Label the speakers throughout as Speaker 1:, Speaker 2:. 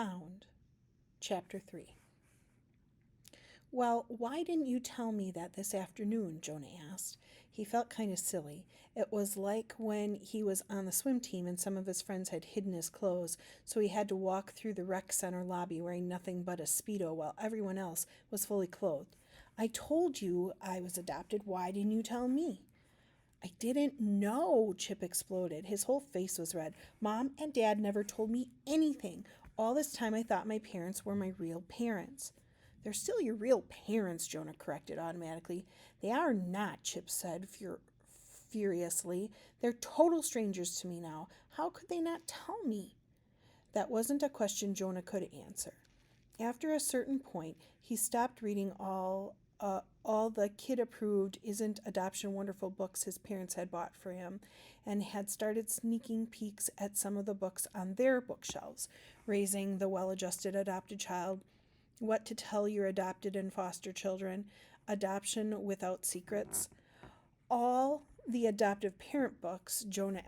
Speaker 1: Found. Chapter 3. Well, why didn't you tell me that this afternoon? Jonah asked. He felt kind of silly. It was like when he was on the swim team and some of his friends had hidden his clothes, so he had to walk through the rec center lobby wearing nothing but a Speedo while everyone else was fully clothed. I told you I was adopted. Why didn't you tell me? I didn't know, Chip exploded. His whole face was red. Mom and Dad never told me anything. All this time I thought my parents were my real parents. They're still your real parents, Jonah corrected automatically. They are not, Chip said furiously. They're total strangers to me now. How could they not tell me? That wasn't a question Jonah could answer. After a certain point, he stopped reading all the kid-approved Isn't Adoption Wonderful books his parents had bought for him, and had started sneaking peeks at some of the books on their bookshelves, Raising the Well-Adjusted Adopted Child, What to Tell Your Adopted and Foster Children, Adoption Without Secrets. All the adoptive parent books Jonah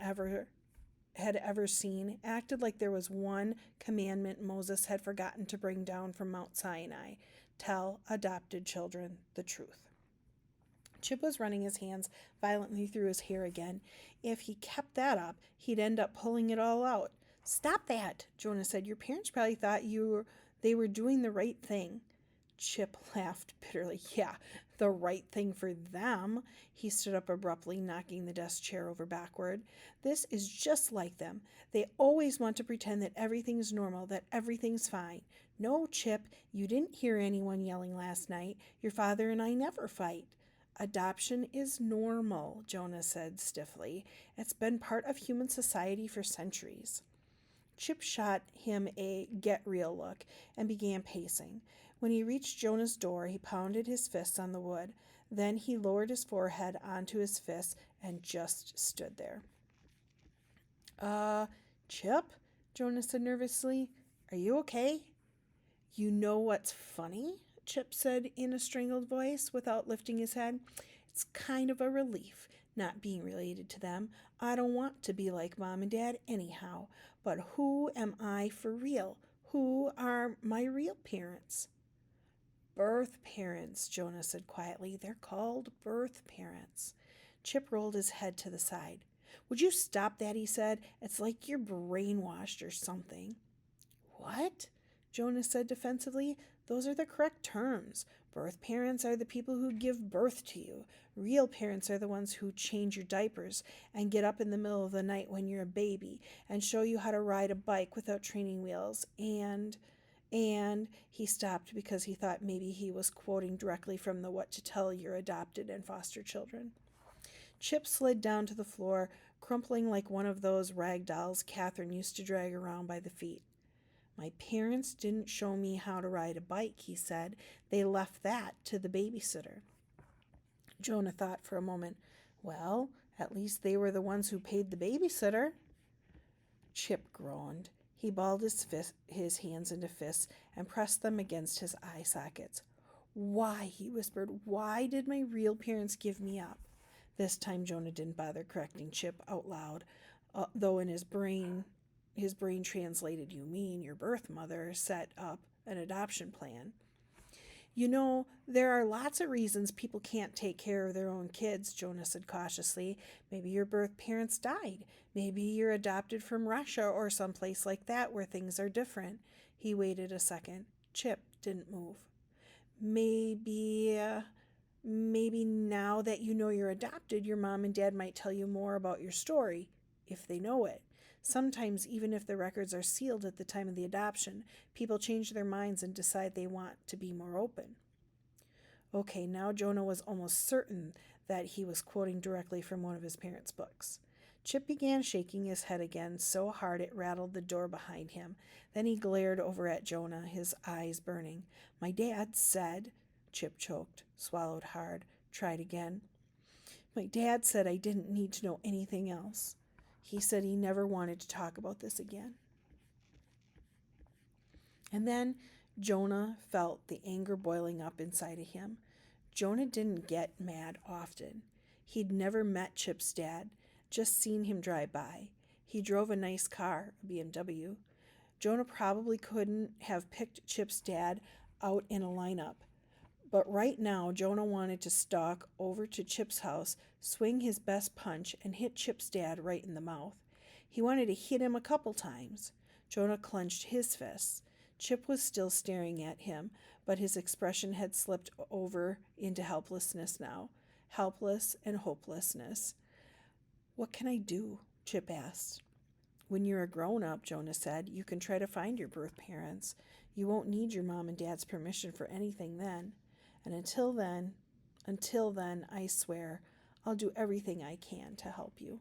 Speaker 1: had ever seen acted like there was one commandment Moses had forgotten to bring down from Mount Sinai: tell adopted children the truth. Chip was running his hands violently through his hair again. If he kept that up, he'd end up pulling it all out. Stop that, Jonah said. Your parents probably thought they were doing the right thing. Chip laughed bitterly. Yeah, the right thing for them. He stood up abruptly, knocking the desk chair over backward. This is just like them. They always want to pretend that everything's normal, that everything's fine. No, Chip, you didn't hear anyone yelling last night. Your father and I never fight. Adoption is normal, Jonah said stiffly. It's been part of human society for centuries. Chip shot him a get real look and began pacing. When he reached Jonah's door, he pounded his fists on the wood. Then he lowered his forehead onto his fists and just stood there. Uh, Chip? Jonah said nervously. Are you okay? You know what's funny? Chip said in a strangled voice without lifting his head. It's kind of a relief not being related to them. I don't want to be like Mom and Dad anyhow. But who am I for real? Who are my real parents? Birth parents, Jonah said quietly. They're called birth parents. Chip rolled his head to the side. Would you stop that? He said. It's like you're brainwashed or something. What? Jonah said defensively. Those are the correct terms. Birth parents are the people who give birth to you. Real parents are the ones who change your diapers and get up in the middle of the night when you're a baby and show you how to ride a bike without training wheels and he stopped because he thought maybe he was quoting directly from the What to Tell Your Adopted and Foster Children. Chip slid down to the floor, crumpling like one of those rag dolls Catherine used to drag around by the feet. My parents didn't show me how to ride a bike, he said. They left that to the babysitter. Jonah thought for a moment. Well, at least they were the ones who paid the babysitter. Chip groaned. He balled his hands into fists and pressed them against his eye sockets. Why, he whispered, why did my real parents give me up? This time Jonah didn't bother correcting Chip out loud, though in his brain translated, you mean your birth mother set up an adoption plan. You know, there are lots of reasons people can't take care of their own kids, Jonah said cautiously. Maybe your birth parents died. Maybe you're adopted from Russia or someplace like that where things are different. He waited a second. Chip didn't move. Maybe now that you know you're adopted, your mom and dad might tell you more about your story, if they know it. Sometimes, even if the records are sealed at the time of the adoption, people change their minds and decide they want to be more open. Okay, now Jonah was almost certain that he was quoting directly from one of his parents' books. Chip began shaking his head again so hard it rattled the door behind him. Then he glared over at Jonah, his eyes burning. My dad said, Chip choked, swallowed hard, tried again. My dad said I didn't need to know anything else. He said he never wanted to talk about this again. And then Jonah felt the anger boiling up inside of him. Jonah didn't get mad often. He'd never met Chip's dad, just seen him drive by. He drove a nice car, a BMW. Jonah probably couldn't have picked Chip's dad out in a lineup. But right now, Jonah wanted to stalk over to Chip's house, swing his best punch, and hit Chip's dad right in the mouth. He wanted to hit him a couple times. Jonah clenched his fists. Chip was still staring at him, but his expression had slipped over into helplessness now. Helpless and hopelessness. "What can I do?" Chip asked. "When you're a grown-up," Jonah said, "you can try to find your birth parents. You won't need your mom and dad's permission for anything then. And until then, I swear, I'll do everything I can to help you."